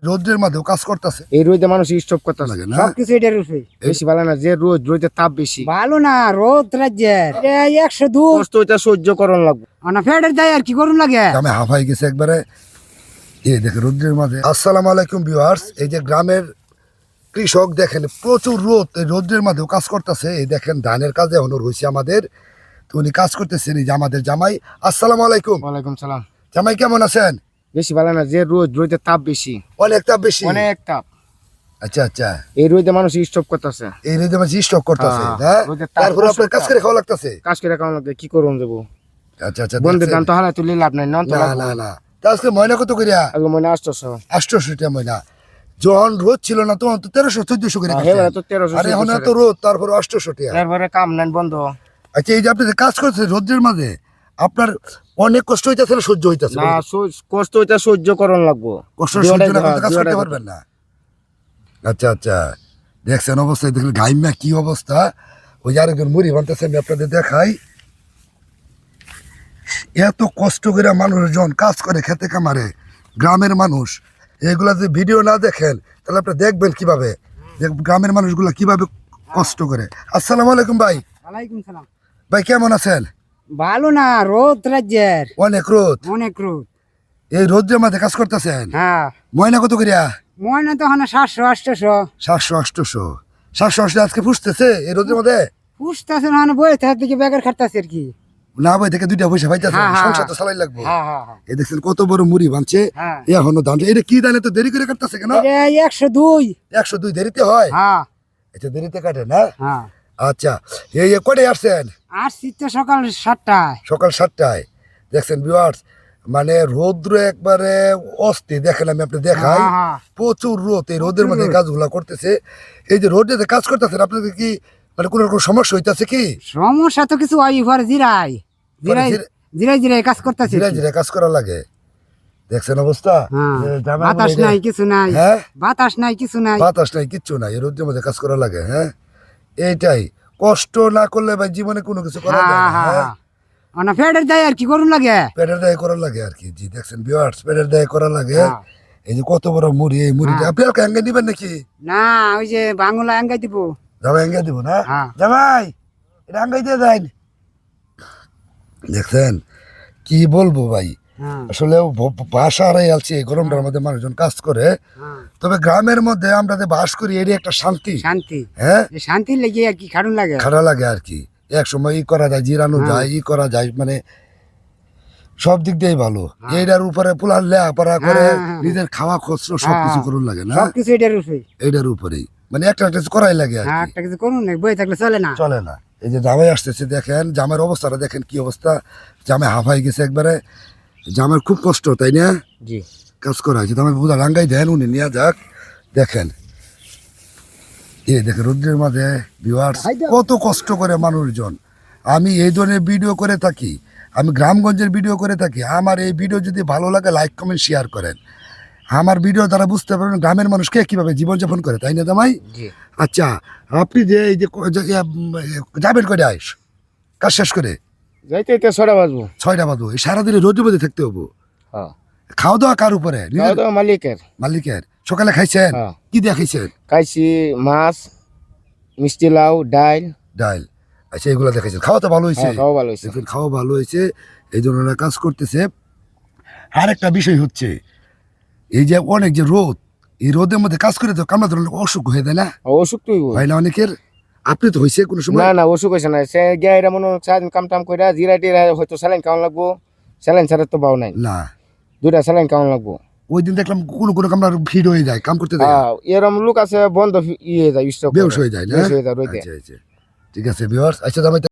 রোদের মধ্যেও কাজ করতেছে। এই রোদে মানুষ স্টপ করতেছে লাগে না? সবকিছু এটার উপরে বেশি ভালো না, যে রোদের তাপ বেশি ভালো না, রোদ রাজ্যের 102 কষ্ট ওইটা সহ্য করন লাগবে। না ফেডের দেয় আর কি করুন লাগে। আমি হাফাই গেছে একবারে। এই দেখে রোদ্রের মাঝে। আসসালামু আলাইকুম ভিউয়ার্স। এই যে গ্রামের কৃষক দেখেন প্রচুর রোদ, এই রোদ্রের মাঝেও কাজ করতেছে। এই দেখেন ধানের কাজে হনর হয়েছে আমাদের, তো উনি কাজ করতেছেন। এই যে আমাদের জামাই। আসসালামু আলাইকুম। ওয়ালাইকুম সালাম। জামাই কেমন আছেন? বেশি ভালো না, যে রোদের তাপ বেশি, অনেক তাপ বেশি। অনেক তাপ। আচ্ছা আচ্ছা, এই রোদে মানুষ স্টপ করতেছে। এই রোদে মাঝে স্টক করতেছে। হ্যাঁ, হ্যাঁ, রোদের তাপ, তারপর আপনার কাজ করে খাওয়া লাগতেছে। কাজ করে কেমন লাগে, কি করুন দেবো। আচ্ছা আচ্ছা, বন্ধুর দাম তো হারাই তুলি লাভ নাই। না না না, তা আজকে ময়না কত করিয়া? আগে মনে আসতেছ 800 টাকা ময়না। যখন রোদ ছিল না তখন তো 1300-1400 করে। তো 1300। আরে এখন এত রোদ, তারপর 800 টাকা। তারপরে কাম নেন বন্ধ। আচ্ছা, এই যে আপনি যে কাজ করছেন রোদের মাঝে, আপনার অনেক কষ্ট হইতেছে না সহ্য হইতেছে? না, কষ্ট ওইটা সহ্য করন লাগবো। কষ্ট সহ্য না করতে কাজ করতে পারবেন না। আচ্ছা আচ্ছা, দেখছেন অবস্থায়, দেখলেন গাইমা কি অবস্থা। ওই যে আরেকজন মুড়ি বানতেছে, আমি আপনাদের দেখাই। এত কষ্ট করে মানুষজন কাজ করে, খেতে কামারে, গ্রামের মানুষ। এগুলা যদি ভিডিও না দেখেন তাহলে আপনি দেখবেন কিভাবে যে গ্রামের মানুষগুলা কিভাবে কষ্ট করে। আসসালামু আলাইকুম ভাই। ওয়ালাইকুম সালাম। ভাই কেমন আছেন? ভালো না, রোদ রাজ্যের অনেক রোদ। অনেক রোদ। এই রোদের মাঝে কাজ করতেছেন? হ্যাঁ। ময়না কত করিয়া? ময়না তো হনা 700-800। 700-800। 700-800 আজকে ফুসতেছে এই রোদের মধ্যে? পুষতেছে না, বই তার দিকে বেকার খাটতেছে আর কি। না ভাই, থেকে 2টা পয়সা পাইতেছে, হ্যাঁ, হ্যাঁ। সংসার তো চালাই লাগবে। হ্যাঁ হ্যাঁ হ্যাঁ। এই দেখছেন কত বড় মুড়ি বানছে। হ্যাঁ। এখনো ধান, এটা কি ধান এত দেরি করে কাটতেছে কেন? 102। 102 দেরিতে হয়? হ্যাঁ আচ্ছা, দেরিতে কাটে না? হ্যাঁ। আচ্ছা, এই কটায় আসছেন? আর শীত সকাল 7টায়। সকাল 7টায়। দেখছেন ভিউয়ার্স, মানে রৌদ্র একবারে অস্থি। দেখেন আমি আপনি দেখাই, হ্যাঁ, হ্যাঁ। প্রচুর রোদ। এই রোদের মধ্যে কাজগুলা করতেছে। এই যে রোদে কাজ করতেছেন, আপনাদের কি মানে কোনো রকম সমস্যা হইতাছে কি? সমস্যা তো কিছু হয়, পরে জিরাই জিরাই জিরাই জিরাই কাজ করতেছে। ধীরে ধীরে কাজ করা লাগে। দেখছেন অবস্থা। বাতাস নাই, কিছু নাই। হ্যাঁ, বাতাস নাই, কিছু নাই। বাতাস নাই, কিচ্ছু নাই, এই রোদের মধ্যে কাজ করা লাগে। হ্যাঁ, এইটাই কষ্ট না করলে ভাই জীবনে কোনো কিছু করা যায় না। হ্যাঁ, না ফেডের দেয় আর কি করুন লাগে। পেটের দায় করা লাগে আর কি। জি, দেখছেন ভিউয়ার্স, পেটের দায় করা লাগে। হ্যাঁ। এই যে কত বড় মুড়ি, এই মুড়িটা আপনি আর হ্যাঙ্গে নিবেন নাকি? না, ওই যে বাংলা আঙ্গাই দিব। জামাই হ্যাঙ্গে দিব না? হ্যাঁ। জামাই, এটা হ্যাঙ্গাই দিয়ে দেন। দেখছেন কি বলবো ভাই, হ্যাঁ আসলে ভাষা হারাই আলছি। এই গরমটার মধ্যে মানুষজন কাজ করে, হ্যাঁ। তবে গ্রামের মধ্যে আমরা যে বাস করি এরই একটা শান্তি। শান্তি। হ্যাঁ, এই শান্তির লেগে আর কি খাড়ুন লাগে। খারাপ লাগে আর কি। এক সময় ই করা যায়, জিরানো যায়, ই করা যায়, মানে সব দিক দিয়েই ভালো। এইটার উপরে পুলার লেখাপড়া করে নিজের খাওয়া খরচ সবকিছু করুন লাগে না? সবকিছু এটার উপরে। এইটার উপরেই মানে একটা একটা করাই লাগে আর হ্যাঁ, কি। একটা কিছু করুন না, বই থাকলে চলে না। চলে না। এই যে জামাই আসতেছে, দেখেন জামাইয়ের অবস্থাটা দেখেন কি অবস্থা। জামাই হাফাই গেছে একবারে। জামাইয়ের খুব কষ্ট, তাই না? জি, কাজ করা হয়েছে। জামাই বুঝা রাঙ্গাই দেন, উনি নিয়ে যাক। দেখেন এই দেখেন রোদ্রের মাঝে ভিউয়ার্স কত কষ্ট করে মানুষজন। আমি এই ধরনের ভিডিও করে থাকি, আমি গ্রামগঞ্জের ভিডিও করে থাকি। আমার এই ভিডিও যদি ভালো লাগে লাইক কমেন্ট শেয়ার করেন। আমার ভিডিও দ্বারা বুঝতে পারবেন গ্রামের মানুষকে কিভাবে জীবনযাপন করে, তাই না জামাই? আচ্ছা, আপনি যে এই যে যাবেন কয়টা আইস কাজ শেষ করে? যাইতে 6টা বাজবো। 6টা বাজবো। এই সারাদিনে রোদের মধ্যে থাকতে হবো। হ্যাঁ, খাওয়া দাওয়া কার উপরে? মালিকের। মালিকের। সকালে খাইছেন? হ্যাঁ। কি দিয়ে খাইছেন? খাইছি মাছ, মিষ্টি লাউ, ডাল। ডাল। আচ্ছা, এগুলো দেখাইছেন। খাওয়া তো ভালো হয়েছে? হ্যাঁ, খাওয়া ভালো হয়েছে। দেখুন, খাওয়া ভালো হয়েছে, এই জন্য ওরা কাজ করতেছে। আর একটা বিষয় হচ্ছে, এই যে অনেক যে রোদ, এই রোদের মধ্যে কাজ করে তো কামড়া ধরলে অসুখ হয়ে যায় না? অসুখ তো হয় না অনেকের? আপনি তো হয়েছে কোনো সময়? না না, অসুখ হয়েছে না। সে গিয়ে মনে হচ্ছে কাম টাম করে জিরা টিরা হয়তো স্যালাইন খাওয়ান লাগবো। স্যালাইন ছাড়া তো বাও নাই না, 2টা স্যালাইন খাওয়ান লাগবো। ওই দিন দেখলাম কোনো কোনো কামড়া ভিড় হয়ে যায়, কাম করতে দেয়। এরম লোক আছে বন্ধ ইয়ে যায়, বেউস হয়ে যায় না? বেহুশ হয়ে যায় রোদে। আচ্ছা আচ্ছা, ঠিক আছে ভিউয়ার্স। আচ্ছা জামাই